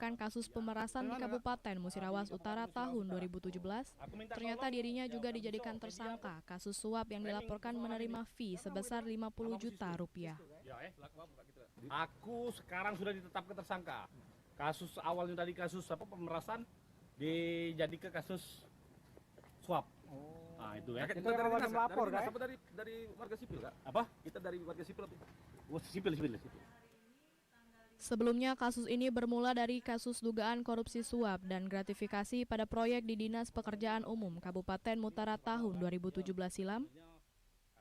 melaporkan kasus pemerasan di Kabupaten Musirawas Utara tahun 2017, ternyata dirinya juga dijadikan tersangka kasus suap yang dilaporkan menerima fee sebesar 50 juta rupiah. Aku sekarang sudah ditetapkan tersangka. Kasus awalnya tadi kasus pemerasan dijadikan kasus suap. Nah, itu ya. Kita dari dinas, melapor, dari, dinas, dari warga sipil, Kak? Apa? Kita dari warga sipil. Sipil. Sebelumnya kasus ini bermula dari kasus dugaan korupsi suap dan gratifikasi pada proyek di Dinas Pekerjaan Umum Kabupaten Mutara tahun 2017 silam.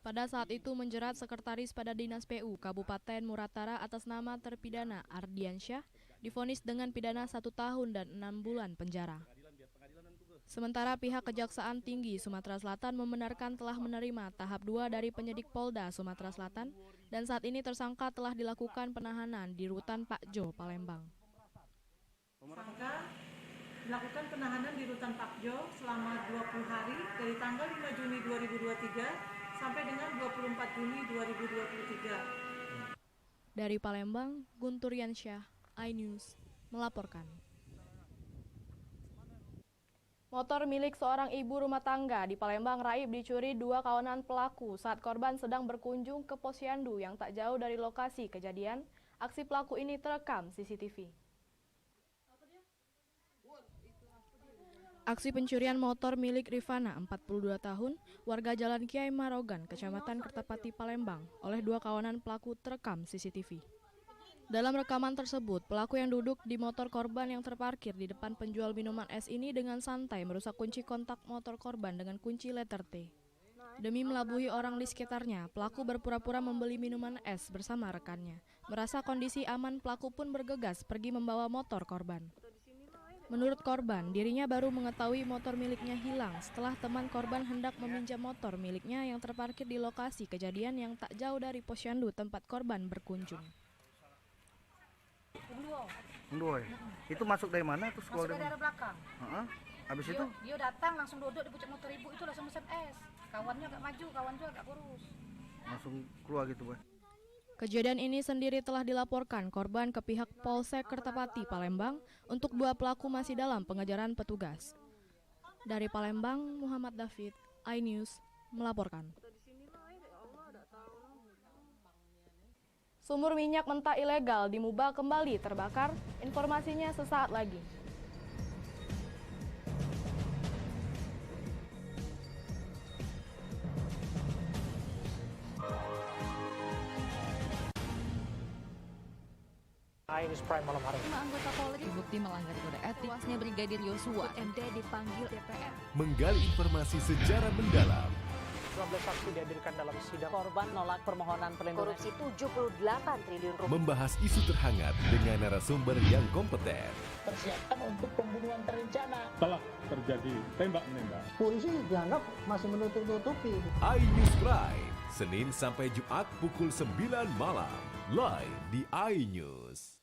Pada saat itu menjerat sekretaris pada Dinas PU Kabupaten Muratara atas nama terpidana Ardiansyah divonis dengan pidana 1 tahun dan 6 bulan penjara. Sementara pihak Kejaksaan Tinggi Sumatera Selatan membenarkan telah menerima tahap 2 dari penyidik Polda Sumatera Selatan dan saat ini tersangka telah dilakukan penahanan di Rutan Pak Jo, Palembang. Tersangka dilakukan penahanan di Rutan Pak Jo selama 20 hari dari tanggal 5 Juni 2023 sampai dengan 24 Juni 2023. Dari Palembang, Guntur Yansyah, iNews melaporkan. Motor milik seorang ibu rumah tangga di Palembang raib dicuri 2 kawanan pelaku saat korban sedang berkunjung ke posyandu yang tak jauh dari lokasi kejadian. Aksi pelaku ini terekam CCTV. Aksi pencurian motor milik Rifana, 42 tahun, warga Jalan Kiai Marogan, Kecamatan Kertapati, Palembang, oleh 2 kawanan pelaku terekam CCTV. Dalam rekaman tersebut, pelaku yang duduk di motor korban yang terparkir di depan penjual minuman es ini dengan santai merusak kunci kontak motor korban dengan kunci letter T. Demi melabui orang di sekitarnya, pelaku berpura-pura membeli minuman es bersama rekannya. Merasa kondisi aman, pelaku pun bergegas pergi membawa motor korban. Menurut korban, dirinya baru mengetahui motor miliknya hilang setelah teman korban hendak meminjam motor miliknya yang terparkir di lokasi kejadian yang tak jauh dari posyandu tempat korban berkunjung. Ndoy. Itu masuk dari mana tuh sekolah? Masuk dari arah belakang. Habis itu? Dia datang langsung duduk di puncak motor ibu itu langsung mesen es. Kawannya agak maju, kawan juga agak kurus. Langsung keluar gitu, Boy. Kejadian ini sendiri telah dilaporkan korban ke pihak Polsek Kertapati, Palembang untuk 2 pelaku masih dalam pengejaran petugas. Dari Palembang, Muhammad David, iNews melaporkan. Sumur minyak mentah ilegal di Muba kembali terbakar, informasinya sesaat lagi. iNews Prime malam hari. 5 anggota Polri terbukti melanggar kode etik. Tuasnya Brigadir Yosua MD dipanggil DPR. Menggali informasi secara mendalam. 12 saksi dihadirkan dalam sidang. Korban nolak permohonan perlindungan. Korupsi 78 triliun rupiah. Membahas isu terhangat dengan narasumber yang kompeten. Persiapan untuk pembunuhan terencana. Telah terjadi tembak-menembak. Polisi dianggap masih menutup-nutupi. iNews Prime, Senin sampai Jumat pukul 9 malam. Live di iNews.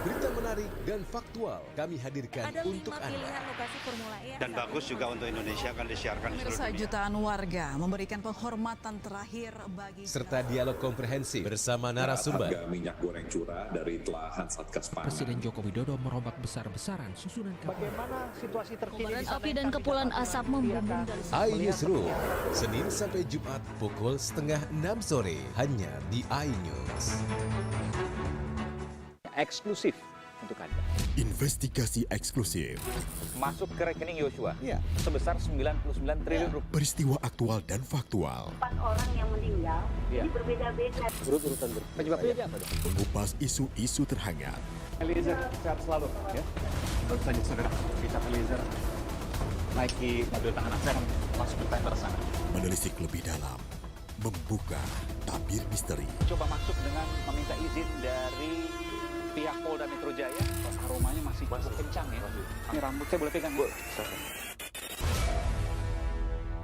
Berita menarik dan faktual kami hadirkan untuk Anda. Lokasi Formula E dan bagus juga untuk Indonesia akan disiarkan di seluruh dunia. Jutaan warga memberikan penghormatan terakhir bagi serta dialog komprehensif bersama narasumber. Harga minyak goreng curah dari telahan Satgas Pangan. Presiden Joko Widodo merombak besar-besaran susunan kapal. Bagaimana situasi terkini? api dan kepulan asap membumbung dari iNewsroom, Senin sampai Jumat pukul 5:30 sore hanya di iNews. Eksklusif untuk Anda. Investigasi eksklusif. Masuk ke rekening Yosua. Ya. Sebesar 99 triliun rupiah. Peristiwa aktual dan faktual. 4 orang yang meninggal. Ini berbeda-beda. Urut-urutan penyebabnya apa? Mengupas isu-isu terhangat. Eliezer sehat selalu ya. Baru saja saudara kita Eliezer naiki mobil tahanan saya masuk ke tender sana. Menelisik lebih dalam. Membuka tabir misteri. Coba masuk dengan meminta izin dari pihak Polda Metro Jaya. Aromanya masih kencang ya. Ini rambut saya boleh pegang, Bu?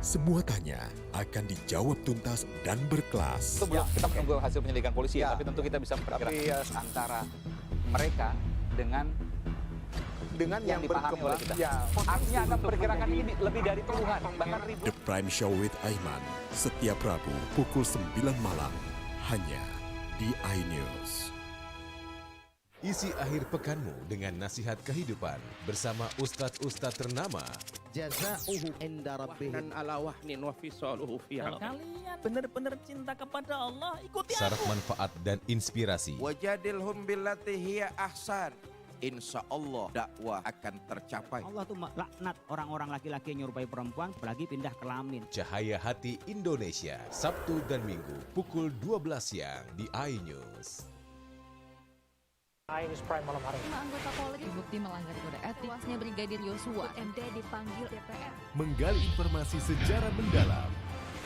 Semua tanya akan dijawab tuntas dan berkelas. Sebelum kita menunggu hasil penyelidikan polisi ya, tapi tentu kita bisa memperkirakan antara mereka dengan yang dipahami oleh kita. Artinya akan memperkirakan ini lebih dari puluhan, bahkan ribuan. The Prime Show with Aiman, setiap Rabu pukul 9 malam, hanya di iNews. Isi akhir pekanmu dengan nasihat kehidupan bersama ustadz-ustadz ternama. Jazauhu inda rabbihim ala wahnin wa fisaluhu fi Kalian benar-benar cinta kepada Allah, ikuti Syarat manfaat dan inspirasi. Wajadilhum billati hiya ahsan. Insya Allah dakwah akan tercapai. Allah tuh laknat orang-orang laki-laki yang nyerupai perempuan, apalagi pindah kelamin. Cahaya Hati Indonesia, Sabtu dan Minggu pukul 12 siang di iNews. iNews Prime malam hari. 5 anggota Polri terbukti melanggar kode etik. Tewasnya Brigadir Yosua, MD dipanggil DPR. Menggali informasi secara mendalam.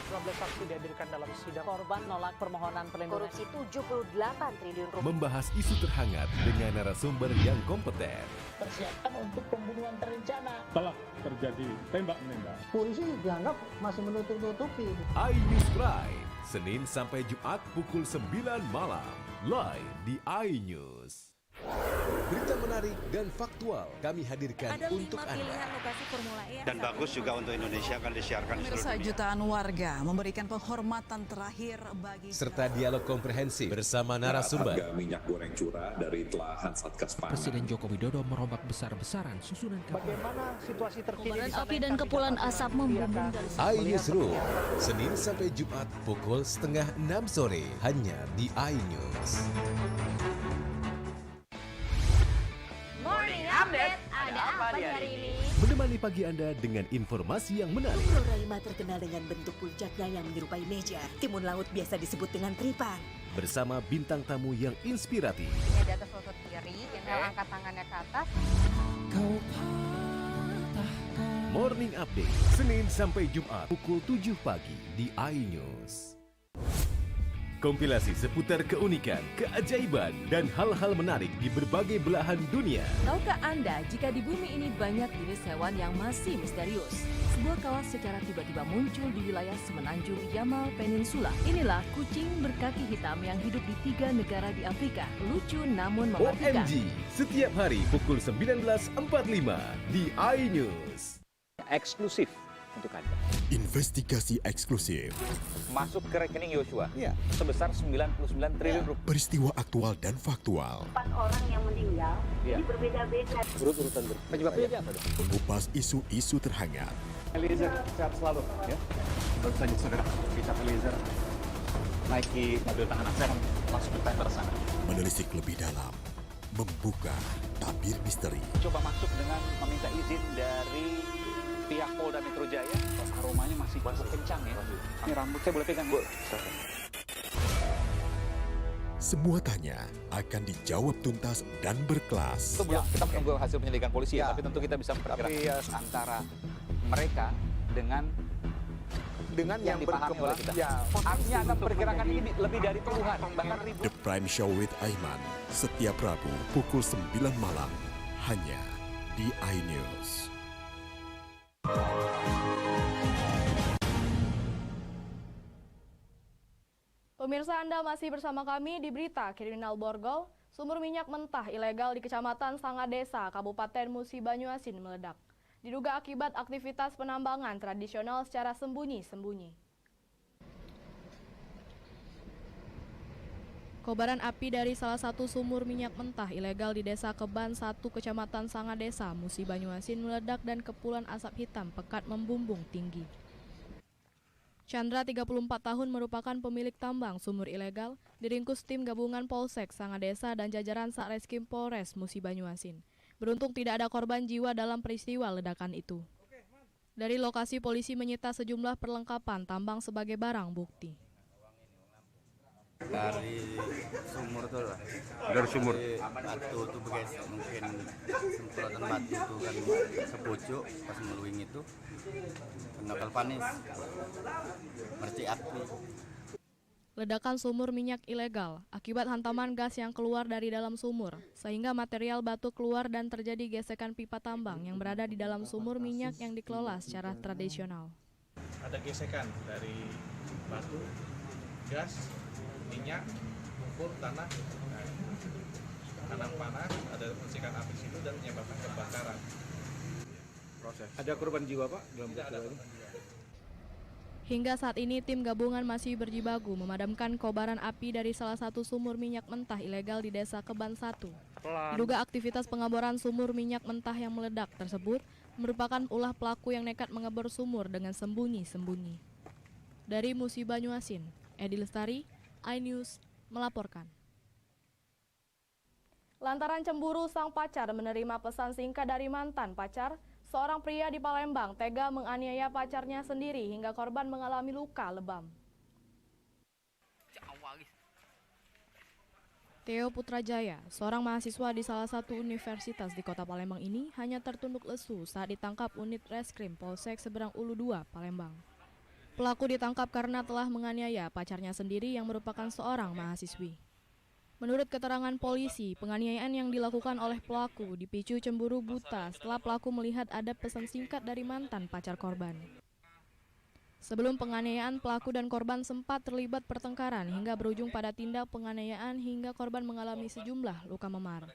12 saksi dihadirkan dalam sidang. Korban nolak permohonan perlindungan. Korupsi 78 triliun rupiah. Membahas isu terhangat dengan narasumber yang kompeten. Persiapan untuk pembunuhan terencana. Telah terjadi tembak-menembak. Polisi dianggap masih menutup-nutupi. iNews Prime, Senin sampai Jumat pukul 9 malam. Live di iNews. Berita menarik dan faktual kami hadirkan untuk Anda. Lokasi Formula E. Dan bagus juga untuk Indonesia akan disiarkan di seluruh dunia. Jutaan warga memberikan penghormatan terakhir bagi Serta dialog komprehensif bersama narasumber. Harga minyak goreng curah dari telahan Satgas Pangan. Presiden Joko Widodo merombak besar-besaran susunan Bagaimana situasi terkini di sana? Api dan kepulan asap membumbung dari iNewsroom, Senin sampai Jumat pukul 5:30 sore hanya di iNews. Morning Update. Ada apa di hari ini? Menemani pagi Anda dengan informasi yang menarik. Pulau Raima terkenal dengan bentuk puncaknya yang menyerupai meja. Timun laut biasa disebut dengan tripan. Bersama bintang tamu yang inspiratif. Di atas lutut kiri, inhale angkat tangannya ke atas. Morning Update, Senin sampai Jumat pukul 7 pagi di iNews. Kompilasi seputar keunikan, keajaiban, dan hal-hal menarik di berbagai belahan dunia. Tahukah Anda jika di bumi ini banyak jenis hewan yang masih misterius? Sebuah kawas secara tiba-tiba muncul di wilayah semenanjung Yamal Peninsula. Inilah kucing berkaki hitam yang hidup di 3 negara di Afrika. Lucu namun mematikan. OMG, setiap hari pukul 19.45 di iNews. Eksklusif untuk Anda. Investigasi eksklusif. Masuk ke rekening Yosua sebesar 99 triliun rupiah. Peristiwa aktual dan faktual. 4 orang yang meninggal, ini berbeda-beda. Urut-urutan penyebabnya apa? Mengupas isu-isu terhangat. Eliezer sehat selalu ya. Baru saja saudara bisa Eliezer naiki mobil tahanan saya langsung ke sana. Menelisik lebih dalam. Membuka tabir misteri. Coba masuk dengan meminta izin dari pihak Polda Metro Jaya. Aromanya masih kencang ya. Ini rambut saya boleh pegang, Bu? Semua tanya akan dijawab tuntas dan berkelas. Itu belum kita menunggu hasil penyelidikan polisi ya, tapi tentu kita bisa memperkirakan antara mereka dengan yang dipahami oleh kita. Artinya akan perkirakan ini lebih dari puluhan, bahkan ribu. The Prime Show with Aiman, setiap Rabu pukul 9 malam, hanya di iNews. Pemirsa, Anda masih bersama kami di Berita Kriminal Borgol. Sumur minyak mentah ilegal di Kecamatan Sangadesa, Kabupaten Musi Banyuasin meledak. Diduga akibat aktivitas penambangan tradisional secara sembunyi-sembunyi. Kobaran api dari salah satu sumur minyak mentah ilegal di Desa Keban 1, Kecamatan Sangadesa, Musi Banyuasin meledak dan kepulan asap hitam pekat membumbung tinggi. Chandra, 34 tahun, merupakan pemilik tambang sumur ilegal, diringkus tim gabungan Polsek Sangadesa dan jajaran Satreskrim Polres Musi Banyuasin. Beruntung tidak ada korban jiwa dalam peristiwa ledakan itu. Dari lokasi polisi menyita sejumlah perlengkapan tambang sebagai barang bukti. Dari sumur tuh lah. Dari sumur. Batu tuh guys, mungkin semprotan batu itu kan sepucuk pas meluing itu kena galvanis, mercik api. Ledakan sumur minyak ilegal akibat hantaman gas yang keluar dari dalam sumur, sehingga material batu keluar dan terjadi gesekan pipa tambang yang berada di dalam sumur minyak yang dikelola secara tradisional. Ada gesekan dari batu, gas, minyak, lumpur, tanah, tanam panas, ada percikan api situ dan menyebabkan kebakaran. Proses. Ada korban jiwa Pak dalam peristiwa ini? Hingga saat ini tim gabungan masih berjibaku memadamkan kobaran api dari salah satu sumur minyak mentah ilegal di Desa Keban 1. Diduga aktivitas pengaboran sumur minyak mentah yang meledak tersebut merupakan ulah pelaku yang nekat mengebor sumur dengan sembunyi-sembunyi. Dari Musi Banyuasin, Edi Lestari, iNews melaporkan. Lantaran cemburu sang pacar menerima pesan singkat dari mantan pacar, seorang pria di Palembang tega menganiaya pacarnya sendiri hingga korban mengalami luka lebam. Theo Putrajaya, seorang mahasiswa di salah satu universitas di kota Palembang ini hanya tertunduk lesu saat ditangkap unit reskrim Polsek Seberang Ulu 2, Palembang. Pelaku ditangkap karena telah menganiaya pacarnya sendiri yang merupakan seorang mahasiswi. Menurut keterangan polisi, penganiayaan yang dilakukan oleh pelaku dipicu cemburu buta setelah pelaku melihat ada pesan singkat dari mantan pacar korban. Sebelum penganiayaan, pelaku dan korban sempat terlibat pertengkaran hingga berujung pada tindak penganiayaan hingga korban mengalami sejumlah luka memar.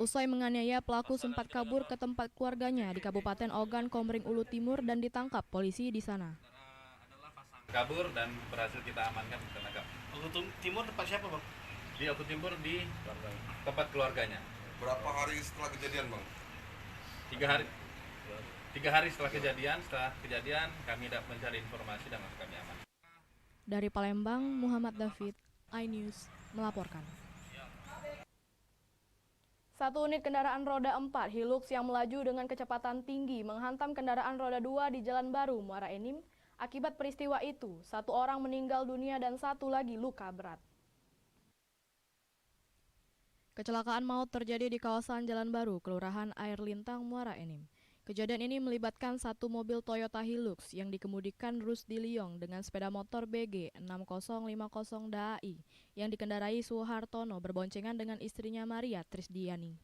Usai menganiaya, pelaku sempat kabur ke tempat keluarganya di Kabupaten Ogan Komering Ulu Timur dan ditangkap polisi di sana. Kabur dan berhasil kita amankan, ditangkap. Ulu Timur tempat siapa, Bang? Di Ulu Timur di tempat keluarganya. Berapa hari setelah kejadian, Bang? 3 hari. 3 hari setelah kejadian kami dapat mencari informasi dan kami amankan. Dari Palembang, Muhammad David, iNews melaporkan. Satu unit kendaraan roda 4 Hilux yang melaju dengan kecepatan tinggi menghantam kendaraan roda 2 di Jalan Baru, Muara Enim. Akibat peristiwa itu, 1 orang meninggal dunia dan 1 lagi luka berat. Kecelakaan maut terjadi di kawasan Jalan Baru, Kelurahan Air Lintang, Muara Enim. Kejadian ini melibatkan 1 mobil Toyota Hilux yang dikemudikan Rusdi Liong dengan sepeda motor BG 6050 DAI yang dikendarai Suhartono berboncengan dengan istrinya Maria Trisdiani.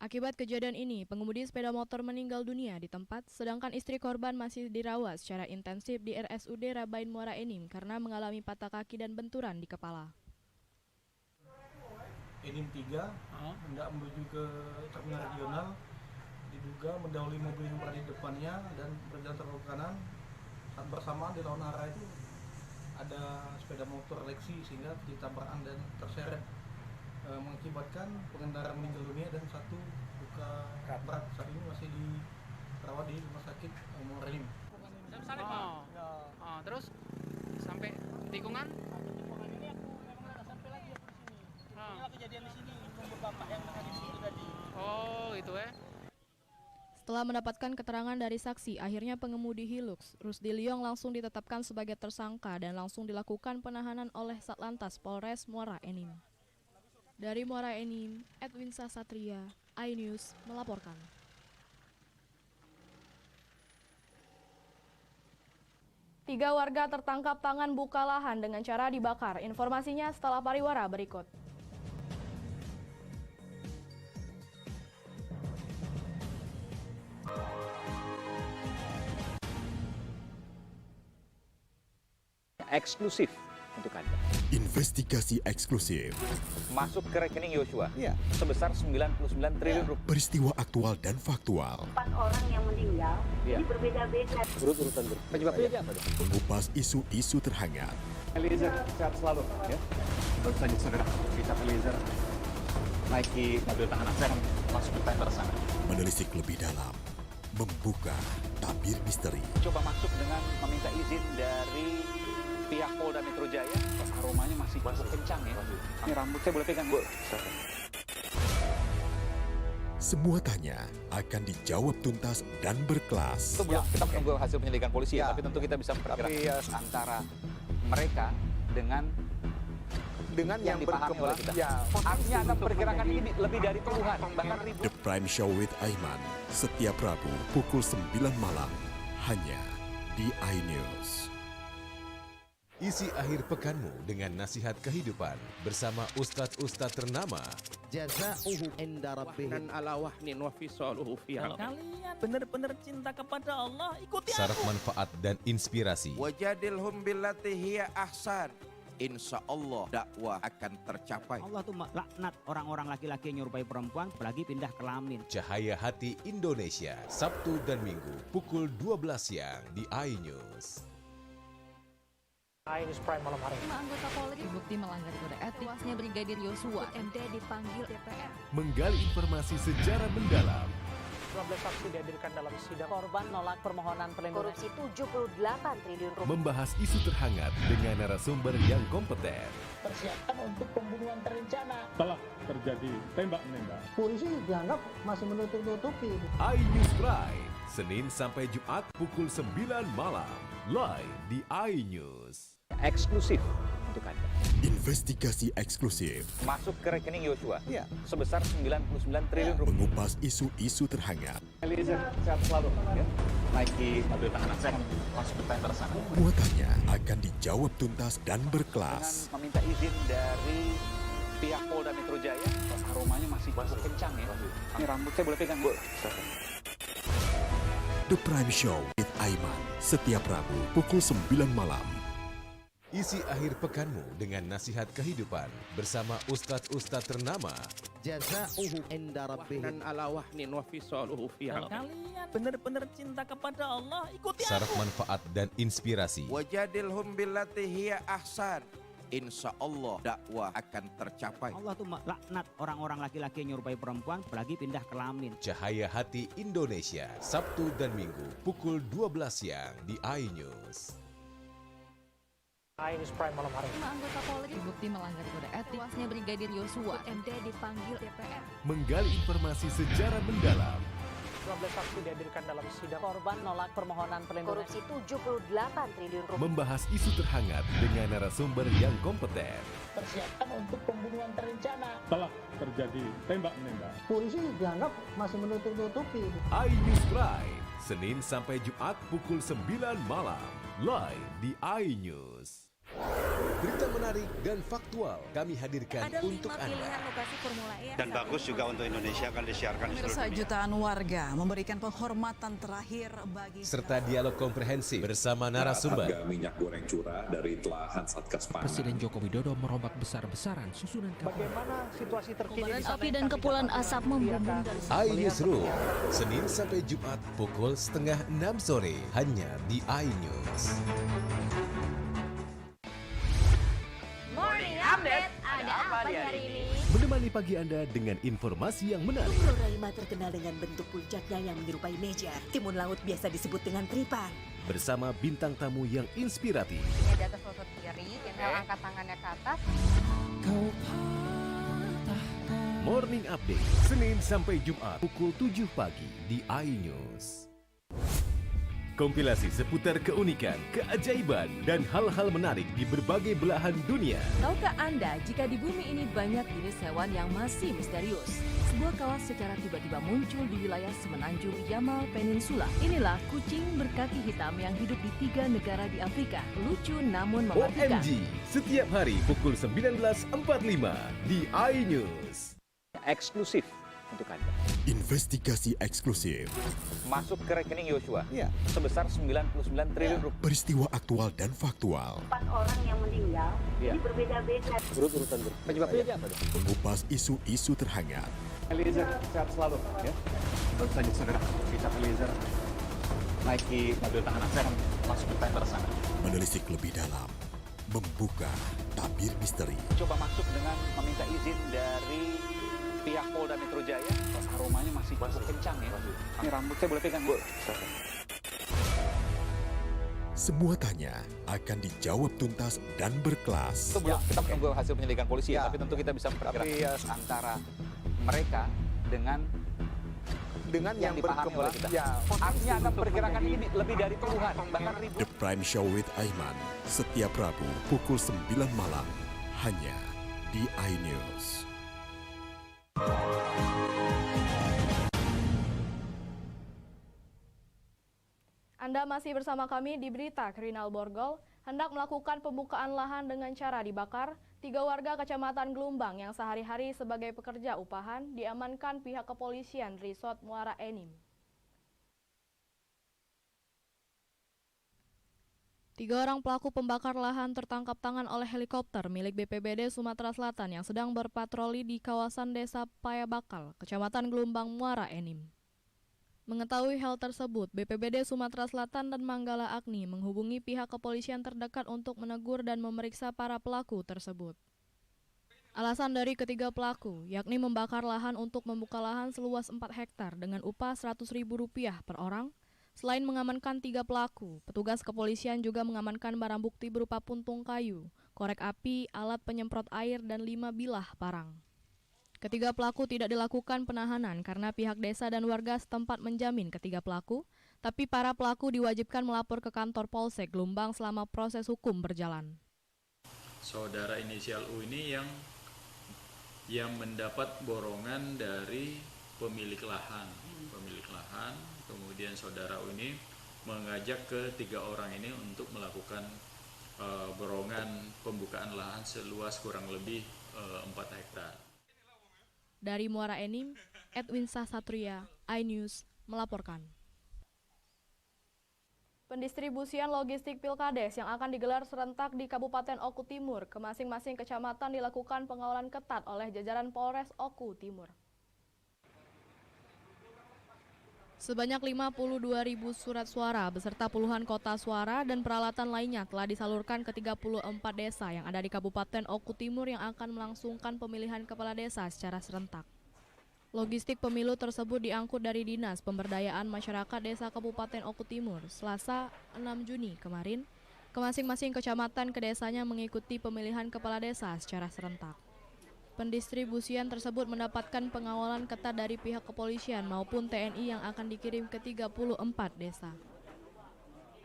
Akibat kejadian ini, pengemudi sepeda motor meninggal dunia di tempat, sedangkan istri korban masih dirawat secara intensif di RSUD Rabain Muara Enim karena mengalami patah kaki dan benturan di kepala. Enim 3 hendak menuju ke terminal regional, diduga mendahului mobil yang berada di depannya dan berjalan terlalu kanan. Saat bersamaan di lawan arah itu ada sepeda motor Lexi sehingga ditabrakan dan terseret, mengakibatkan pengendara meninggal dunia dan 1 luka berat. Saat ini masih dirawat di rumah sakit Muara Enim. Terus sampai tikungan? Kejadian di sini nunggu bapak yang di situ tadi. Oh, itu ya. Setelah mendapatkan keterangan dari saksi, akhirnya pengemudi Hilux, Rusdi Liong langsung ditetapkan sebagai tersangka dan langsung dilakukan penahanan oleh Satlantas Polres Muara Enim. Dari Muara Enim, Edwin Sasatria, iNews melaporkan. Tiga warga tertangkap tangan buka lahan dengan cara dibakar. Informasinya setelah pariwara berikut. Eksklusif untuk Anda. Investigasi eksklusif. Masuk ke rekening Yosua sebesar 99 triliun rupiah. Peristiwa aktual dan faktual. 4 orang yang meninggal, ini berbeda-beda. Urut-urutan penyebabnya apa? Mengupas isu-isu terhangat. Eliezer sehat selalu ya. Baru saja saudara bisa Eliezer naiki mobil tahanan saya langsung ke tender sana. Menelisik lebih dalam, membuka tabir misteri. Coba masuk dengan meminta izin dari pihak Polda Metro Jaya. Aromanya masih kencang ya. Ini rambut saya boleh pegang, Bu? Semua tanya akan dijawab tuntas dan berkelas. Sebelum kita menunggu hasil penyelidikan polisi ya, tapi tentu kita bisa memperkirakan antara mereka dengan yang dipahami oleh kita. Artinya Anda memperkirakan ini lebih dari puluhan, bahkan ribuan. The Prime Show with Aiman, setiap Rabu pukul 9 malam, hanya di iNews. Isi akhir pekanmu dengan nasihat kehidupan bersama ustadz-ustadz ternama. Jazauhu inda rabbih dan ala wahnin wa fisaluhu fi. Kalau kalian benar-benar cinta kepada Allah, ikuti Syarat manfaat dan inspirasi. Wajadilhum billati hiya ahsan. Insya Allah dakwah akan tercapai. Allah tuh laknat orang-orang laki-laki yang nyerupai perempuan, apalagi pindah kelamin. Cahaya Hati Indonesia, Sabtu dan Minggu pukul 12 siang di iNews. News Prime malam hari. 5 anggota Polri terbukti melanggar kode etik. Tewasnya Brigadir Yosua, MD dipanggil DPR. Menggali informasi secara mendalam. 12 saksi dihadirkan dalam sidang. Korban nolak permohonan perlindungan. Korupsi 78 triliun rupiah. Membahas isu terhangat dengan narasumber yang kompeten. Persiapan untuk pembunuhan terencana. Telah terjadi tembak-menembak. Polisi dianggap masih menutup-nutupi. iNews Prime, Senin sampai Jumat pukul 9 malam. Live di iNews. Eksklusif untuk Anda. Investigasi eksklusif. Masuk ke rekening Yosua sebesar 99 triliun rupiah. Mengupas isu-isu terhangat. Eliezer, sehat selalu. Ya. Naiki mobil tahanan, saya akan langsung ke tender sana. Muatannya akan dijawab tuntas dan berkelas. Dengan meminta izin dari pihak Polda Metro Jaya, aromanya masih kencang ya. Ini rambut saya boleh pegang, Bu? The Prime Show with Aiman, setiap Rabu pukul 9 malam. Isi akhir pekanmu dengan nasihat kehidupan bersama ustadz-ustadz ternama. Jazauhu inda rabbihim. Dan ala wahnin wa fisaluhu fi Kalau kalian benar-benar cinta kepada Allah, ikuti Syarat aku. manfaat dan inspirasi. Wajadilhum billati hiya ahsan. Insya Allah dakwah akan tercapai. Allah tuh laknat orang-orang laki-laki yang nyerupai perempuan, apalagi pindah kelamin. Cahaya Hati Indonesia, Sabtu dan Minggu pukul 12 siang di iNews. News Prime malam hari. 5 anggota Polri terbukti melanggar kode etik. Tewasnya Brigadir Yosua, MD dipanggil DPR. Menggali informasi secara mendalam. 12 saksi dihadirkan dalam sidang. Korban nolak permohonan perlindungan. Korupsi 78 triliun rupiah. Membahas isu terhangat dengan narasumber yang kompeten. Persiapan untuk pembunuhan terencana. Telah terjadi tembak-menembak. Polisi dianggap masih menutup-nutupi. iNews Prime, Senin sampai Jumat pukul 9 malam. Live di iNews. Berita menarik dan faktual kami hadirkan untuk Anda. lokasi Formula E. Dan bagus juga untuk Indonesia akan disiarkan di seluruh dunia. Jutaan warga memberikan penghormatan terakhir bagi Serta dialog komprehensif bersama narasumber. Harga minyak goreng curah dari telahan Satgas Pangan. Presiden Joko Widodo merombak besar-besaran susunan Bagaimana situasi terkini di api dan kepulan asap membumbung dari iNewsroom, Senin sampai Jumat pukul 5:30 sore hanya di iNews. Morning Update. Ada apa di hari ini? Menemani pagi Anda dengan informasi yang menarik. Floralima terkenal dengan bentuk puncaknya yang menyerupai meja. Timun laut biasa disebut dengan tripan. Bersama bintang tamu yang inspiratif. Di atas lutut kiri, inhale angkat tangannya ke atas. Morning Update, Senin sampai Jumat pukul 7 pagi di iNews. Kompilasi seputar keunikan, keajaiban, dan hal-hal menarik di berbagai belahan dunia. Tahukah Anda jika di bumi ini banyak jenis hewan yang masih misterius? Sebuah kawas secara tiba-tiba muncul di wilayah semenanjung Yamal Peninsula. Inilah kucing berkaki hitam yang hidup di 3 negara di Afrika. Lucu namun mematikan. OMG, setiap hari pukul 19.45 di iNews. Eksklusif untuk Anda. Investigasi eksklusif. Masuk ke rekening Yosua sebesar 99 triliun rupiah. Peristiwa aktual dan faktual. 4 orang yang meninggal, ini berbeda-beda. Urut-urutan penyebabnya dia apa? Mengupas isu-isu terhangat. Eliezer, sehat selalu. Ya. Baru saja saudara, kita Eliezer naiki mobil tahanan, saya akan langsung ke tender sana. Menelisik lebih dalam. Membuka tabir misteri. Coba masuk dengan meminta izin dari pihak Polda Metro Jaya, aromanya masih kencang ya. Ini rambut saya boleh pegang, Bu? Semua tanya akan dijawab tuntas dan berkelas. Itu belum, kita menunggu hasil penyelidikan polisi, tapi tentu kita bisa memperkirakan antara mereka dengan yang dipahami oleh kita. Artinya akan memperkirakan ini lebih dari puluhan, bahkan ribuan. The Prime Show with Aiman, setiap Rabu pukul 9 malam, hanya di iNews. Anda masih bersama kami di Berita Kriminal Borgol. Hendak melakukan pembukaan lahan dengan cara dibakar, 3 warga Kecamatan Gelumbang yang sehari-hari sebagai pekerja upahan diamankan pihak kepolisian Resort Muara Enim. 3 orang pelaku pembakar lahan tertangkap tangan oleh helikopter milik BPBD Sumatera Selatan yang sedang berpatroli di kawasan Desa Payabakal, Kecamatan Gelumbang, Muara Enim. Mengetahui hal tersebut, BPBD Sumatera Selatan dan Manggala Agni menghubungi pihak kepolisian terdekat untuk menegur dan memeriksa para pelaku tersebut. Alasan dari ketiga pelaku, yakni membakar lahan untuk membuka lahan seluas 4 hektar dengan upah Rp100.000 per orang. Selain mengamankan 3 pelaku, petugas kepolisian juga mengamankan barang bukti berupa puntung kayu, korek api, alat penyemprot air, dan 5 bilah parang. Ketiga pelaku tidak dilakukan penahanan karena pihak desa dan warga setempat menjamin ketiga pelaku, tapi para pelaku diwajibkan melapor ke kantor Polsek Lumbang selama proses hukum berjalan. Saudara inisial U ini yang mendapat borongan dari pemilik lahan, kemudian saudara U ini mengajak ke 3 orang ini untuk melakukan borongan pembukaan lahan seluas kurang lebih 4 hektar. Dari Muara Enim, Edwin Sasatria, iNews melaporkan. Pendistribusian logistik Pilkades yang akan digelar serentak di Kabupaten Oku Timur ke masing-masing kecamatan dilakukan pengawalan ketat oleh jajaran Polres Oku Timur. Sebanyak 52.000 surat suara beserta puluhan kotak suara dan peralatan lainnya telah disalurkan ke 34 desa yang ada di Kabupaten Oku Timur yang akan melangsungkan pemilihan kepala desa secara serentak. Logistik pemilu tersebut diangkut dari Dinas Pemberdayaan Masyarakat Desa Kabupaten Oku Timur, Selasa 6 Juni kemarin, ke masing-masing kecamatan ke desanya mengikuti pemilihan kepala desa secara serentak. Pendistribusian tersebut mendapatkan pengawalan ketat dari pihak kepolisian maupun TNI yang akan dikirim ke 34 desa.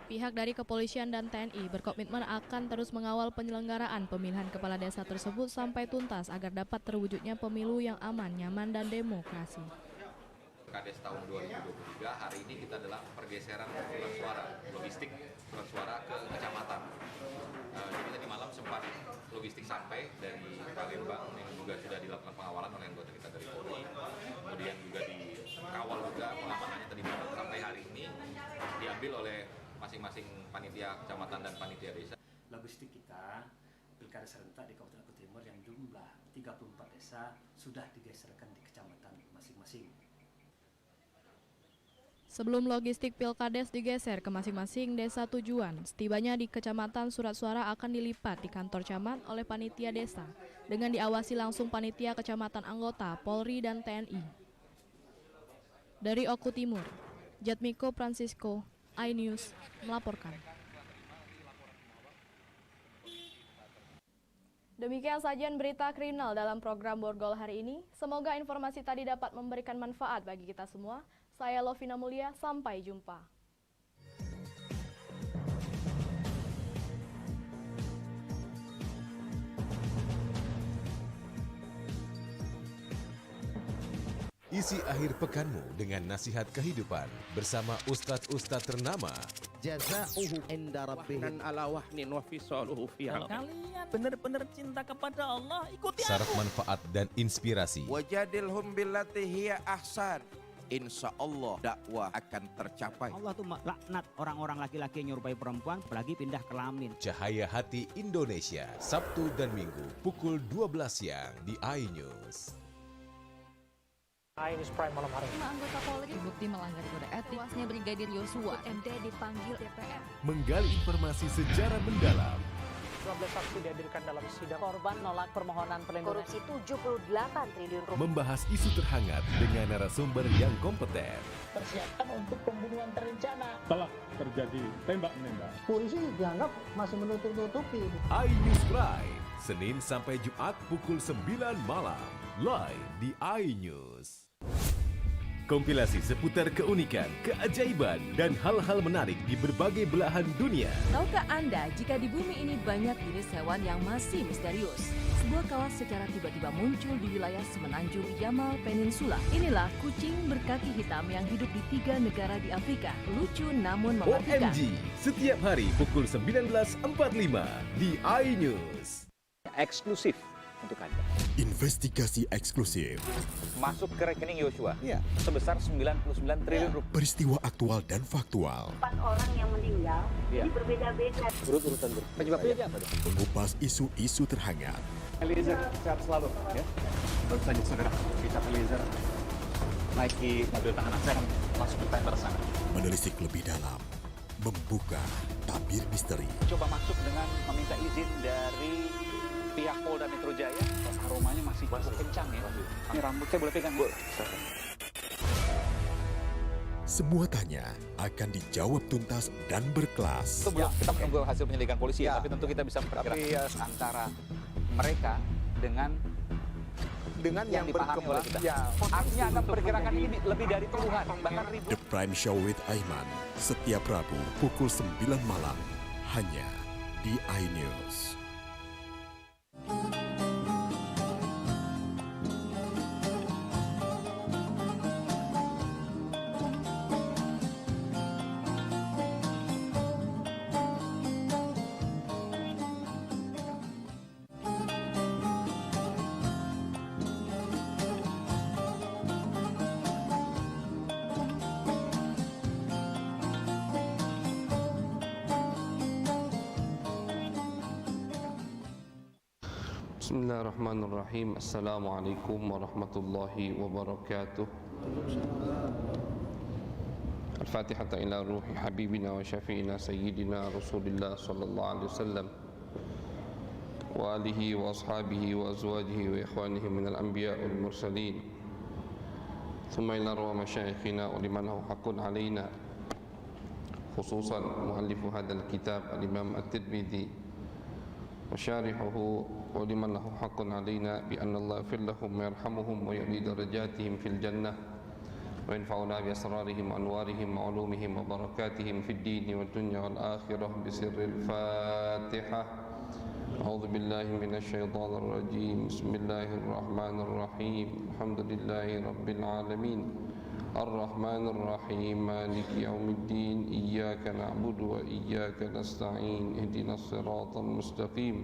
Pihak dari kepolisian dan TNI berkomitmen akan terus mengawal penyelenggaraan pemilihan kepala desa tersebut sampai tuntas agar dapat terwujudnya pemilu yang aman, nyaman, dan demokrasi. Kades tahun 2023 hari ini kita adalah pergeseran surat suara, logistik surat suara ke kecamatan. Jadi tadi malam sempat logistik sampai dari Palembang yang juga sudah dilakukan pengawalan oleh anggota kita dari Polri, kemudian juga dikawal juga pengamanannya tadi malam sampai hari ini diambil oleh masing-masing panitia kecamatan dan panitia desa. Logistik kita pilkada serentak di Kabupaten Oku Timur yang jumlah 34 desa sudah digeserkan di kecamatan masing-masing. Sebelum logistik Pilkades digeser ke masing-masing desa tujuan, setibanya di kecamatan surat suara akan dilipat di kantor camat oleh panitia desa dengan diawasi langsung panitia kecamatan anggota Polri dan TNI. Dari Oku Timur, Jatmiko Francisco, iNews melaporkan. Demikian sajian berita kriminal dalam program Borgol hari ini. Semoga informasi tadi dapat memberikan manfaat bagi kita semua. Saya Lovina Mulia, sampai jumpa. Isi akhir pekanmu dengan nasihat kehidupan bersama ustadz-ustadz ternama. Jazauhu inda rabbihim ala wahnin wa fisaluhu fi Kalau kalian benar-benar cinta kepada Allah, ikuti Syarat aku. manfaat dan inspirasi. Wajadilhum billati hiya ahsan. Insya Allah dakwah akan tercapai. Allah tuh laknat orang-orang laki-laki yang nyerupai perempuan apalagi pindah kelamin. Cahaya Hati Indonesia, Sabtu dan Minggu pukul 12 siang di iNews. iNews Prime malam hari. 5 anggota Polri terbukti melanggar kode etik. Tewasnya Brigadir Yosua, MD dipanggil DPR. Menggali informasi sejarah mendalam. 12 saksi dihadirkan dalam sidang. Korban nolak permohonan perlindungan. Korupsi 78 triliun rupiah. Membahas isu terhangat dengan narasumber yang kompeten. Persiapan untuk pembunuhan terencana. Telah terjadi tembak-menembak. Polisi dianggap masih menutup-nutupi. iNews Prime, Senin sampai Jumat pukul 9 malam. Live di iNews. Kompilasi seputar keunikan, keajaiban, dan hal-hal menarik di berbagai belahan dunia. Tahukah Anda jika di bumi ini banyak jenis hewan yang masih misterius? Sebuah kawas secara tiba-tiba muncul di wilayah semenanjung Yamal Peninsula. Inilah kucing berkaki hitam yang hidup di 3 negara di Afrika. Lucu namun mematikan. OMG, setiap hari pukul 19.45 di iNews. Eksklusif untuk Anda. Investigasi eksklusif. Masuk ke rekening Yosua sebesar 99 triliun rupiah. Peristiwa aktual dan faktual. 4 orang yang meninggal, ini berbeda-beda. Urutan penyebabnya apa? Mengupas isu-isu terhangat. Eliezer sehat selalu ya. Baru saja saudara, kita Eliezer naiki mobil tahanan. langsung ke tender sana. Menelisik lebih dalam, membuka tabir misteri. Coba masuk dengan meminta izin dari pihak Polda Metro Jaya. Aromanya masih cukup kencang ya. Ini rambut saya boleh pegang? Boleh. Semua tanya akan dijawab tuntas dan berkelas. Kita menunggu hasil penyelidikan polisi ya, tapi tentu kita bisa memperkirakan antara mereka dengan yang dipahami oleh kita. Artinya akan perkirakan ini lebih dari puluhan, bahkan ribuan. The Prime Show with Aiman, setiap Rabu pukul 9 malam, hanya di iNews. Bismillahirrahmanirrahim. Assalamualaikum warahmatullahi wabarakatuh. Al-Fatihah ila ruhi habibina wa syafi'ina sayyidina Rasulillah sallallahu alaihi wasallam wa alihi wa ashabihi wa azwajihi wa ikhwanihi minal anbiya wal mursalin. Thumma ila ruhi masyayikhina wa liman lahu haqqun alaina, khususan muallifu hadzal kitab al-Imam At-Tirmidzi وشارحه ولمن له حق علينا بأن الله يغفر لهم ويرحمهم ويعلي درجاتهم في الجنة وينفعنا بأسرارهم وأنوارهم وعلومهم وبركاتهم في الدين والدنيا والآخرة بسر الفاتحة. أعوذ بالله من الشيطان الرجيم. بسم الله الرحمن الرحيم. الحمد لله رب العالمين الرحمن الرحيم مالك يوم الدين إياك نعبد وإياك نستعين اهدنا الصراط المستقيم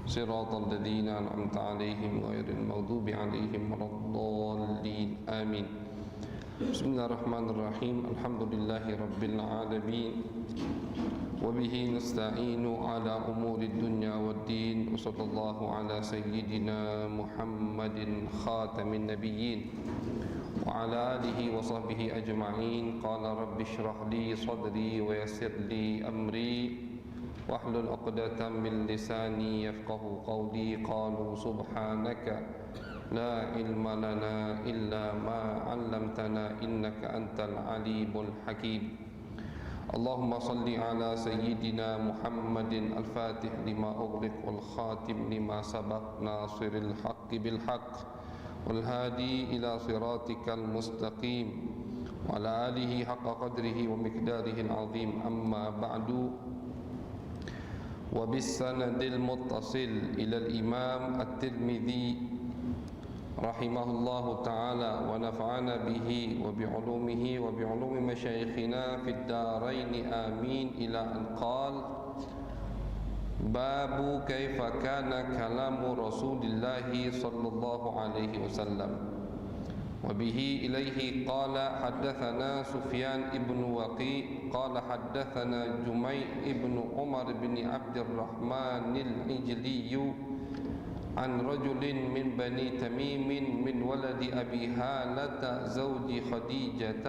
صراط الذين أنعمت عليهم غير المغضوب عليهم ولا الضالين آمين. بسم الله الرحمن الرحيم. الحمد لله رب العالمين وبه نستعين على أمور الدنيا والدين وصلى الله على سيدنا محمد خاتم النبيين وعلى آله وصحبه أجمعين. قال رب اشرح لي صدري ويسر لي أمري واحلل عقدة من لساني يفقه قولي. قالوا سبحانك لا علم لنا إلا ما علمتنا إنك أنت العليم الحكيم. اللهم صل على سيدنا محمد الفاتح لما أغلق والخاتم لما سبق ناصر الحق بالحق والهادي إلى صراطك المستقيم وعلى آله حق قدره ومقداره العظيم. أما بعد، وبالسند المتصل إلى الإمام الترمذي رحمه الله تعالى ونفعنا به وبعلومه وبعلوم مشايخنا في الدارين آمين، إلى أن قال: باب كيف كان كلام رسول الله صلى الله عليه وسلم. وبه إليه قال: حدثنا سفيان بن وقيع قال حدثنا جميع بن عمر بن عبد الرحمن العجلي عن رجل من بني تميم من ولد أبي هالة زوج خديجة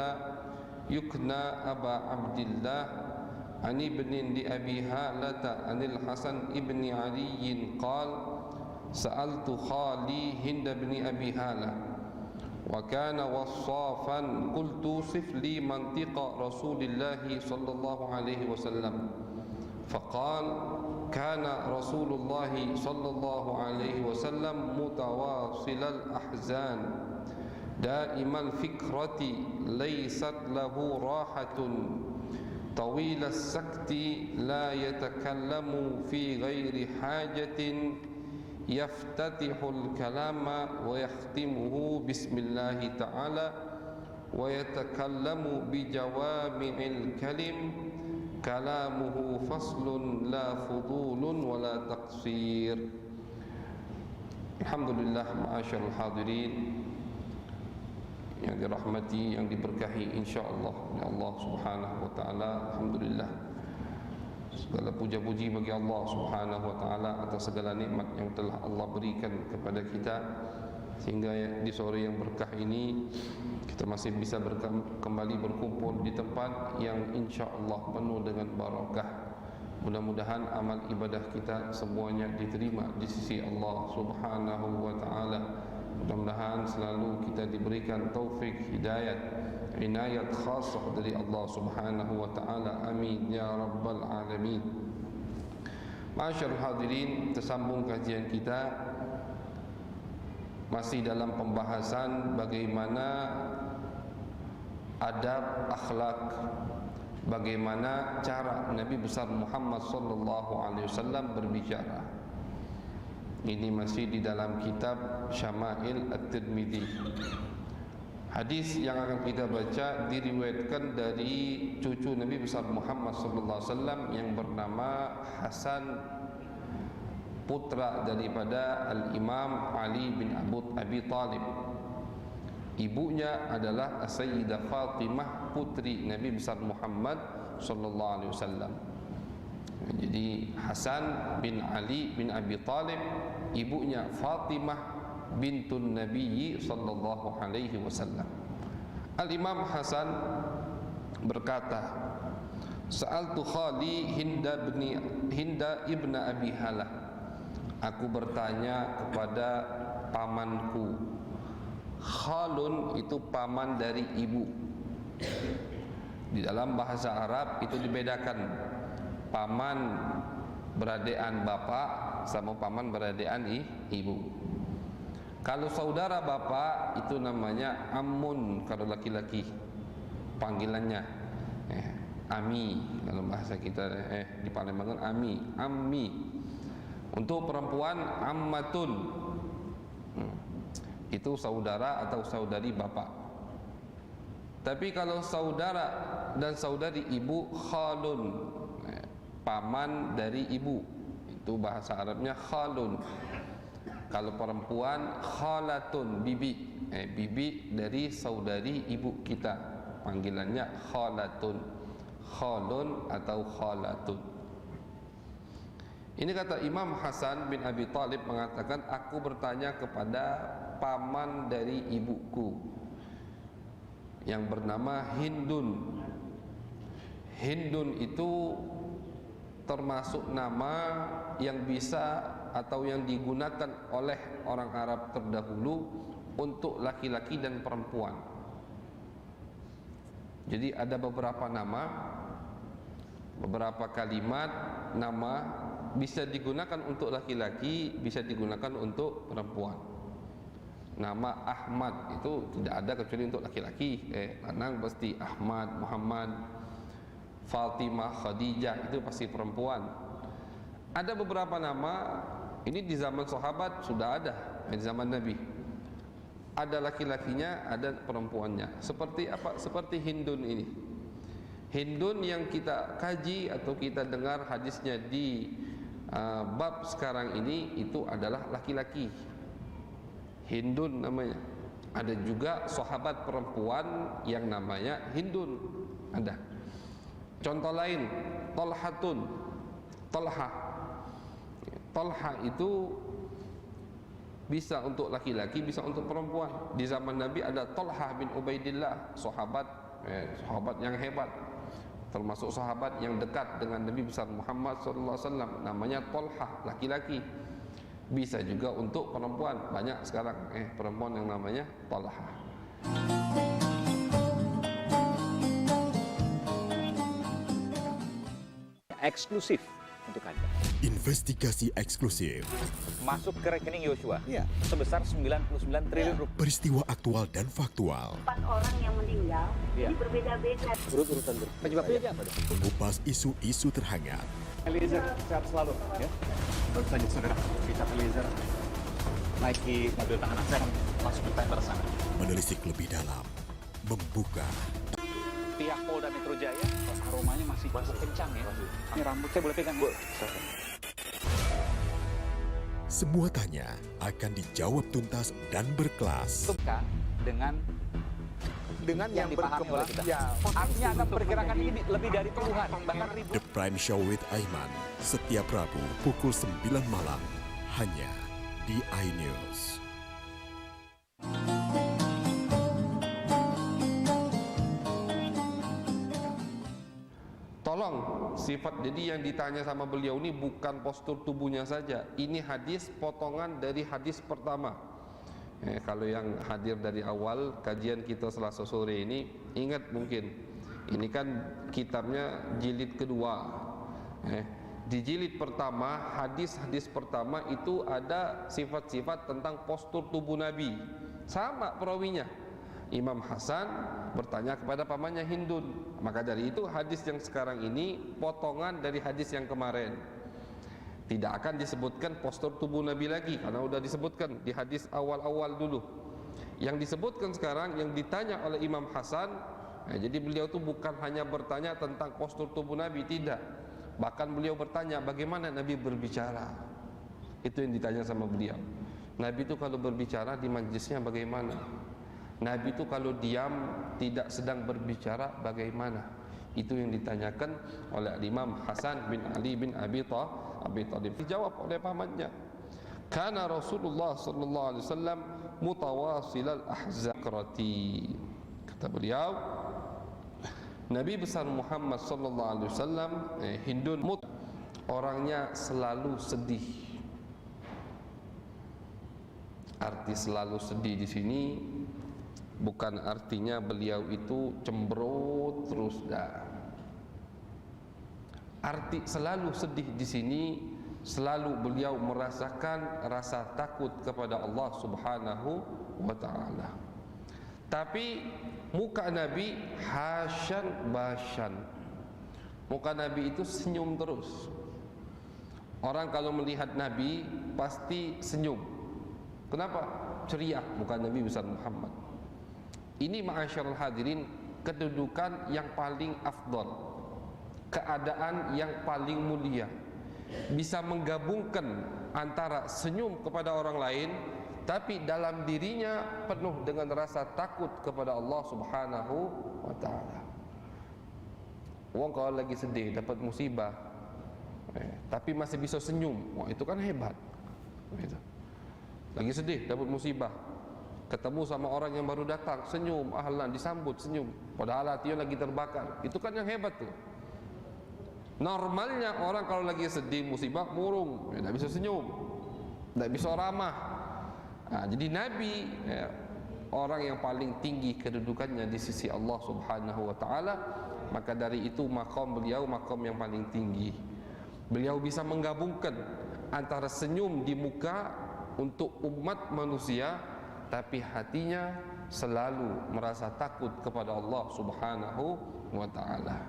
يكنى أبا عبد الله عن ابن لأبي هالة عن الحسن ابن علي قال: سألت خالي هند بن أبي هالة وكان وصافا، قلت: صف لي منطق رسول الله صلى الله عليه وسلم. فقال: كان رسول الله صلى الله عليه وسلم متواصل الأحزان دائم الفكرة ليست له راحة طويل السكت لا يتكلم في غير حاجة يفتتح الكلام ويختمه بسم الله تعالى ويتكلم بجوامع الكلم كلامه فصل لا فضول ولا تقصير. Alhamdulillah, ma'asyarul hadirin yang dirahmati, yang diberkahi insyaallah oleh Allah Subhanahu wa taala. Alhamdulillah, segala puja-puji bagi Allah Subhanahu wa taala atas segala nikmat yang telah Allah berikan kepada kita. sehingga di sore yang berkah ini kita masih bisa kembali berkumpul di tempat yang insya Allah penuh dengan barakah. Mudah-mudahan amal ibadah kita semuanya diterima di sisi Allah Subhanahu wa Ta'ala. Mudah-mudahan selalu kita diberikan taufik, hidayat, inayat khasah dari Allah Subhanahu wa Ta'ala. Amin ya rabbal alamin. Ma'asyiral hadirin, tersambung kajian kita masih dalam pembahasan bagaimana adab, akhlak, bagaimana cara Nabi besar Muhammad sallallahu alaihi wasallam berbicara. Ini masih di dalam kitab Syama'il At-Tirmidzi. Hadis yang akan kita baca diriwayatkan dari cucu Nabi besar Muhammad sallallahu alaihi wasallam yang bernama Hasan, putra daripada Al-Imam Ali bin Abi Talib. Ibunya adalah Sayyidah Fatimah, putri Nabi besar Muhammad sallallahu alaihi wasallam. Jadi Hasan bin Ali bin Abi Talib, ibunya Fatimah bintun Nabi sallallahu alaihi wasallam. Al-Imam Hasan berkata, "Sa'altu khali Hinda ibn Abi Halah." Aku bertanya kepada pamanku. Khalun itu paman dari ibu. Di dalam bahasa Arab itu dibedakan, paman beradean bapak sama paman beradean ibu. Kalau saudara bapak itu namanya ammun kalau laki-laki, panggilannya ami. Kalau bahasa kita di Palembang ami, ammi. Untuk perempuan ammatun, itu saudara atau saudari bapak. Tapi kalau saudara dan saudari ibu, khalun, paman dari ibu, itu bahasa Arabnya khalun. Kalau perempuan khalatun, bibi, bibi dari saudari ibu kita, panggilannya khalatun, khalun atau khalatun. Ini kata Imam Hasan bin Abi Talib mengatakan, aku bertanya kepada paman dari ibuku yang bernama Hindun. Hindun itu termasuk nama yang bisa atau yang digunakan oleh orang Arab terdahulu untuk laki-laki dan perempuan. Jadi ada beberapa nama, beberapa kalimat nama bisa digunakan untuk laki-laki, bisa digunakan untuk perempuan. Nama Ahmad itu tidak ada kecuali untuk laki-laki. Lanang pasti Ahmad, Muhammad, Fatimah, Khadijah itu pasti perempuan. Ada beberapa nama ini di zaman sahabat sudah ada, di zaman Nabi. Ada laki-lakinya, ada perempuannya. Seperti apa? Seperti Hindun ini. Hindun yang kita kaji atau kita dengar hadisnya di bab sekarang ini itu adalah laki-laki. Hindun namanya. Ada juga sahabat perempuan yang namanya Hindun. Ada. Contoh lain, Talhatun. Talha. Talha itu bisa untuk laki-laki, bisa untuk perempuan. Di zaman Nabi ada Talha bin Ubaidillah, sahabat yang hebat, termasuk sahabat yang dekat dengan Nabi besar Muhammad SAW. Namanya Talha, laki-laki. Bisa juga untuk perempuan. Banyak sekarang perempuan yang namanya Talha. Eksklusif untuk Anda. Investigasi eksklusif. Masuk ke rekening Yosua sebesar 99 triliun rupiah. Peristiwa aktual dan faktual. 4 orang yang meninggal, ini berbeda-beda. Urut-urutan penyebabnya apa? Mengupas isu-isu terhangat. Eliezer, sehat selalu. Ya. Baru saja saudara, kita Eliezer naiki mobil tahanan, saya akan langsung ke tender sana. Menelisik lebih dalam, membuka. Pihak Polda Metro Jaya, aromanya masih kencang ya. Ini rambut saya boleh pegang? Bu. Semua tanya akan dijawab tuntas dan berkelas. Suka dengan yang dipahami oleh kita. Artinya akan perkirakan ini lebih dari puluhan, bahkan ribuan. The Prime Show with Aiman, setiap Rabu pukul 9 malam, hanya di iNews. Tolong sifat, jadi yang ditanya sama beliau ini bukan postur tubuhnya saja. Ini hadis potongan dari hadis pertama. Kalau yang hadir dari awal kajian kita Selasa sore ini ingat mungkin, ini kan kitabnya jilid kedua. Di jilid pertama, hadis-hadis pertama itu ada sifat-sifat tentang postur tubuh Nabi. Sama perawinya. Imam Hasan bertanya kepada pamannya Hindun. Maka dari itu hadis yang sekarang ini potongan dari hadis yang kemarin. Tidak akan disebutkan postur tubuh Nabi lagi karena sudah disebutkan di hadis awal-awal dulu. Yang disebutkan sekarang yang ditanya oleh Imam Hasan. Jadi beliau itu bukan hanya bertanya tentang postur tubuh Nabi, tidak. Bahkan beliau bertanya bagaimana Nabi berbicara. Itu yang ditanya sama beliau. Nabi itu kalau berbicara di majlisnya bagaimana? Nabi itu kalau diam tidak sedang berbicara bagaimana? Itu yang ditanyakan oleh Imam Hasan bin Ali bin Abi Thalib. Dijawab oleh pamannya. Kana Rasulullah sallallahu alaihi wasallam mutawasil al-ahzakrati. Kata beliau, Nabi besar Muhammad sallallahu alaihi wasallam Hindun orangnya selalu sedih. Arti selalu sedih di sini bukan artinya beliau itu cemberut terus, dah. Arti selalu sedih di sini selalu beliau merasakan rasa takut kepada Allah Subhanahu wa taala. Tapi muka Nabi hasyan basyan. Muka Nabi itu senyum terus. Orang kalau melihat Nabi pasti senyum. Kenapa? Ceria muka Nabi besar Muhammad. Ini ma'asyarul hadirin kedudukan yang paling afdal, keadaan yang paling mulia, bisa menggabungkan antara senyum kepada orang lain tapi dalam dirinya penuh dengan rasa takut kepada Allah Subhanahu wa taala. Wong kalau lagi sedih dapat musibah tapi masih bisa senyum, wah itu kan hebat. Lagi sedih dapat musibah, ketemu sama orang yang baru datang, senyum, ahlan, disambut, senyum. Padahal hatinya lagi terbakar. Itu kan yang hebat tuh. Normalnya orang kalau lagi sedih, musibah, murung, tidak bisa senyum, tidak bisa ramah. Nah, jadi Nabi orang yang paling tinggi kedudukannya di sisi Allah Subhanahu wa taala. Maka dari itu maqam beliau maqam yang paling tinggi. Beliau bisa menggabungkan antara senyum di muka untuk umat manusia, tapi hatinya selalu merasa takut kepada Allah Subhanahu wa taala.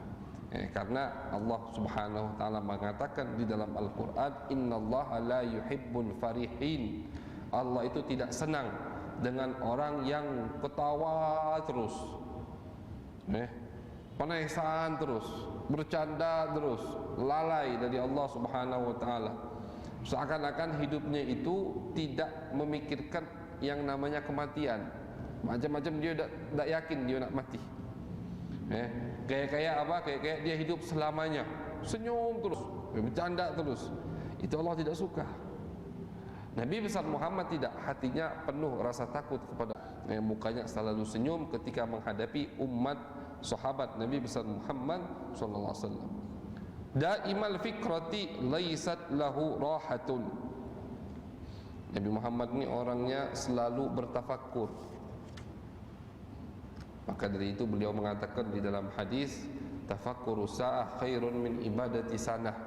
Karena Allah Subhanahu wa taala mengatakan di dalam Al-Qur'an, innallaha la yuhibbul farihin. Allah itu tidak senang dengan orang yang ketawa terus, penesan terus, bercanda terus, lalai dari Allah Subhanahu wa taala. Seakan-akan hidupnya itu tidak memikirkan yang namanya kematian. Macam-macam dia tak yakin dia nak mati. Kayak apa? Kayak dia hidup selamanya, senyum terus, bercanda terus. Itu Allah tidak suka. Nabi besar Muhammad tidak, hatinya penuh rasa takut kepada mukanya selalu senyum ketika menghadapi umat sahabat Nabi besar Muhammad sallallahu alaihi wasallam. Daimal fikrati laisat lahu rahatun. Nabi Muhammad ini orangnya selalu bertafakkur. Maka dari itu beliau mengatakan di dalam hadis, tafakkuru sa'ah khairun min ibadati sanah.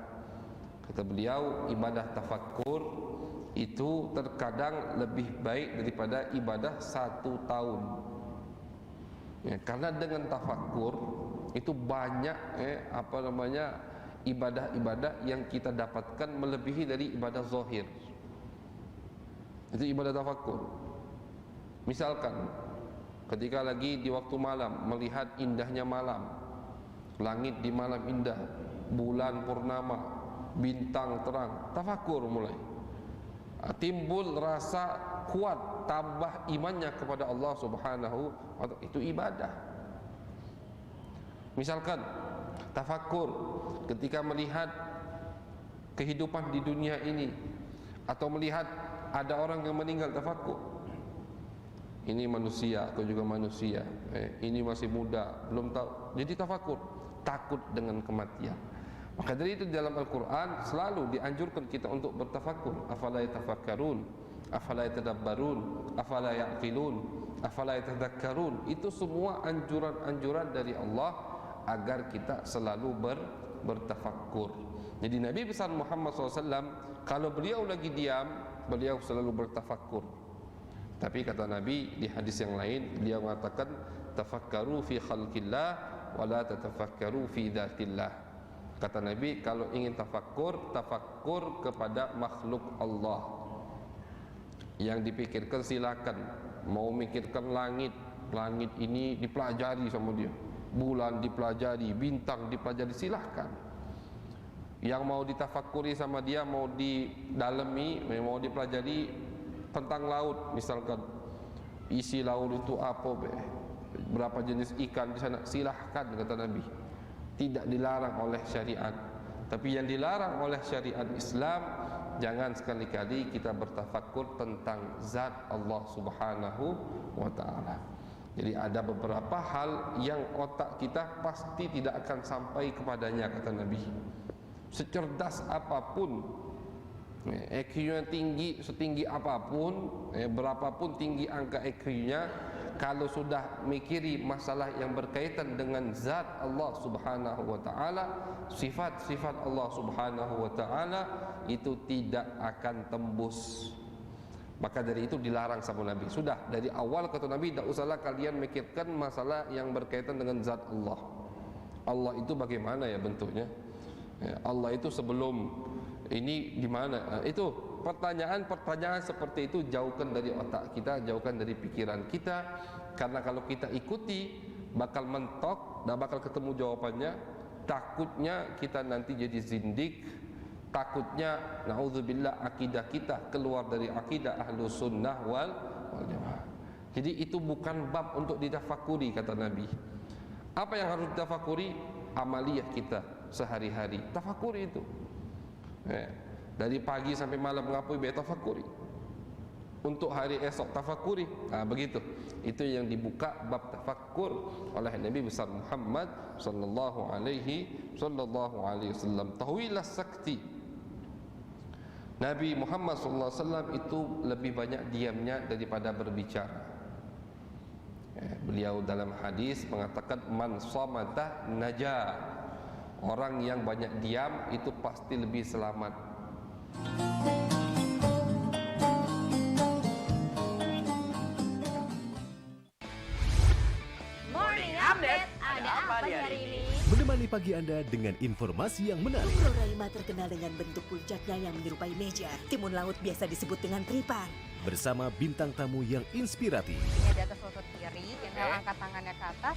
Kata beliau, ibadah tafakkur itu terkadang lebih baik daripada ibadah 1 tahun. Karena dengan tafakkur itu banyak ibadah-ibadah yang kita dapatkan melebihi dari ibadah zahir. Itu ibadah tafakkur. Misalkan ketika lagi di waktu malam melihat indahnya malam, langit di malam indah, bulan purnama, bintang terang, tafakkur mulai. Timbul rasa kuat, tambah imannya kepada Allah Subhanahu wa taala, itu ibadah. Misalkan tafakkur ketika melihat kehidupan di dunia ini, atau melihat ada orang yang meninggal, tafakkur. Ini manusia, kau juga manusia. Ini masih muda, belum tahu. Jadi tafakkur. takut dengan kematian. Maka dari itu dalam Al-Quran selalu dianjurkan kita untuk bertafakur. Afala yatafakkarun, afala yatadabbarun, afala ya'qilun, afala yatadhakkarun. Itu semua anjuran-anjuran dari Allah agar kita selalu bertafakkur. Jadi Nabi besar Muhammad SAW, kalau beliau lagi diam, beliau selalu bertafakkur. Tapi kata Nabi di hadis yang lain, beliau mengatakan tafakkaru fi khalqillah wa la tatafakkaru fi dzatillah. Kata Nabi, kalau ingin tafakkur, tafakkur kepada makhluk Allah. Yang dipikirkan silakan. Mau mikirkan langit, langit ini dipelajari sama dia. Bulan dipelajari, bintang dipelajari, silahkan. Yang mau ditafakkuri sama dia, mau didalami, mau dipelajari tentang laut, misalkan isi laut itu apa, berapa jenis ikan di sana, silahkan kata Nabi. Tidak dilarang oleh syariat. Tapi yang dilarang oleh syariat Islam, jangan sekali-kali kita bertafakkur tentang zat Allah Subhanahu wa ta'ala. Jadi ada beberapa hal yang otak kita pasti tidak akan sampai kepadanya, kata Nabi. Secerdas apapun, EQ-nya tinggi, setinggi apapun, berapapun tinggi angka EQ-nya, kalau sudah mikiri masalah yang berkaitan dengan zat Allah Subhanahu wa ta'ala, sifat-sifat Allah Subhanahu wa ta'ala, itu tidak akan tembus. Maka dari itu dilarang sama Nabi. Sudah dari awal kata Nabi, tidak usahlah kalian mikirkan masalah yang berkaitan dengan zat Allah. Allah itu bagaimana ya bentuknya? Allah itu sebelum ini gimana? Itu pertanyaan-pertanyaan seperti itu jauhkan dari otak kita, jauhkan dari pikiran kita. Karena kalau kita ikuti bakal mentok dan bakal ketemu jawabannya. Takutnya kita nanti jadi zindik. Takutnya na'udzubillah akidah kita keluar dari akidah Ahlus Sunnah wal Jamaah. Jadi itu bukan bab untuk ditafakuri, kata Nabi. Apa yang harus ditafakuri? Amaliyah kita sehari-hari. Tafakuri itu. Dari pagi sampai malam ngapain? Tafakuri. Untuk hari esok tafakuri. Begitu. Itu yang dibuka bab tafakkur oleh Nabi besar Muhammad sallallahu alaihi wasallam. Tahuilah sakti. Nabi Muhammad sallallahu alaihi wasallam itu lebih banyak diamnya daripada berbicara. Beliau dalam hadis mengatakan man samata najah. Orang yang banyak diam itu pasti lebih selamat. Morning Update, ada apa di hari ini? Menemani pagi Anda dengan informasi yang menarik. Roraima terkenal dengan bentuk puncaknya yang menyerupai meja. Timun laut biasa disebut dengan tripan. Bersama bintang tamu yang inspiratif. Ini di atas lutut kiri, inhale angkat tangannya ke atas.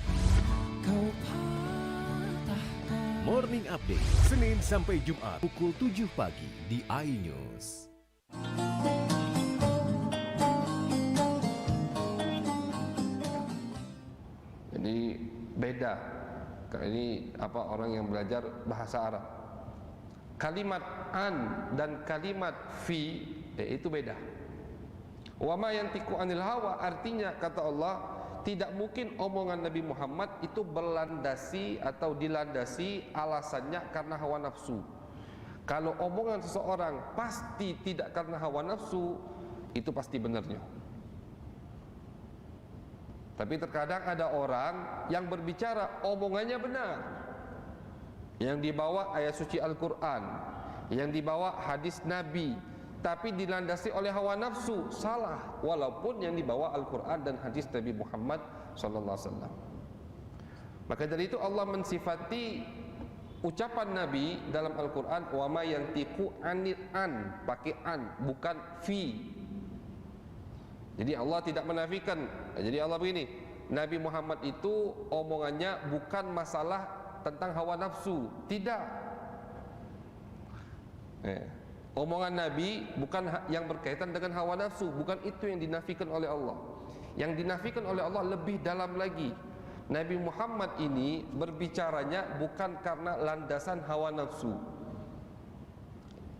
Morning Update, Senin sampai Jumat pukul 7 pagi di iNews. Jadi beda. Ini orang yang belajar bahasa Arab. Kalimat an dan kalimat fi itu beda. Wa ma yantiqu anil hawa, artinya kata Allah, tidak mungkin omongan Nabi Muhammad itu berlandasi atau dilandasi alasannya karena hawa nafsu. Kalau omongan seseorang pasti tidak karena hawa nafsu, itu pasti benarnya. Tapi terkadang ada orang yang berbicara omongannya benar, yang dibawa ayat suci Al-Quran, yang dibawa hadis Nabi, tapi dilandasi oleh hawa nafsu, salah, walaupun yang dibawa Al-Quran dan hadis Nabi Muhammad SAW. Maka dari itu Allah mensifati ucapan Nabi dalam Al-Quran, wa ma yantiqu anil an, pakai an, bukan fi. Jadi Allah tidak menafikan. Jadi Allah begini, Nabi Muhammad itu omongannya bukan masalah tentang hawa nafsu, tidak. Omongan Nabi bukan yang berkaitan dengan hawa nafsu, bukan itu yang dinafikan oleh Allah. Yang dinafikan oleh Allah lebih dalam lagi. Nabi Muhammad ini berbicaranya bukan karena landasan hawa nafsu.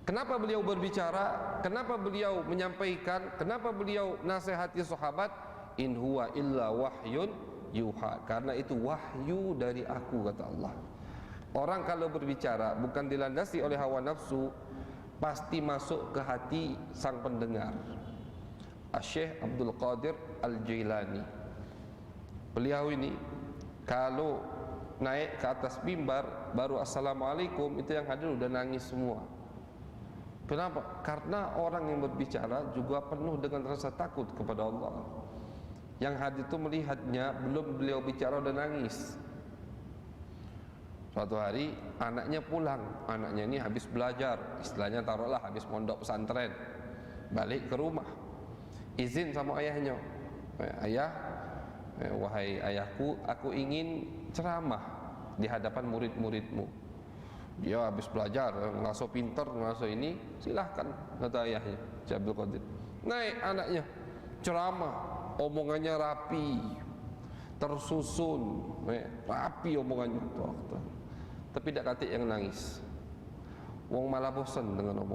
Kenapa beliau berbicara? Kenapa beliau menyampaikan? Kenapa beliau nasihati sahabat? In huwa illa wahyun yuha. Karena itu wahyu dari aku, kata Allah. Orang kalau berbicara bukan dilandasi oleh hawa nafsu, pasti masuk ke hati sang pendengar. Syekh Abdul Qadir Al-Jailani, beliau ini kalau naik ke atas mimbar baru assalamualaikum, itu yang hadir udah nangis semua. Kenapa? Karena orang yang berbicara juga penuh dengan rasa takut kepada Allah. Yang hadir itu melihatnya, belum beliau bicara udah nangis. Suatu hari anaknya pulang, anaknya ini habis belajar, istilahnya taruhlah habis mondok pesantren, balik ke rumah, izin sama ayahnya, ayah, wahai ayahku, aku ingin ceramah di hadapan murid-muridmu. Dia habis belajar, ngerasa pinter, ngerasa ini, silahkan, kata ayahnya, Syekh Abdul Qadir. Naik anaknya, ceramah, omongannya rapi, tersusun, rapi omongannya. Tapi tidak katik yang nangis. Wong malah bosan dengan omong.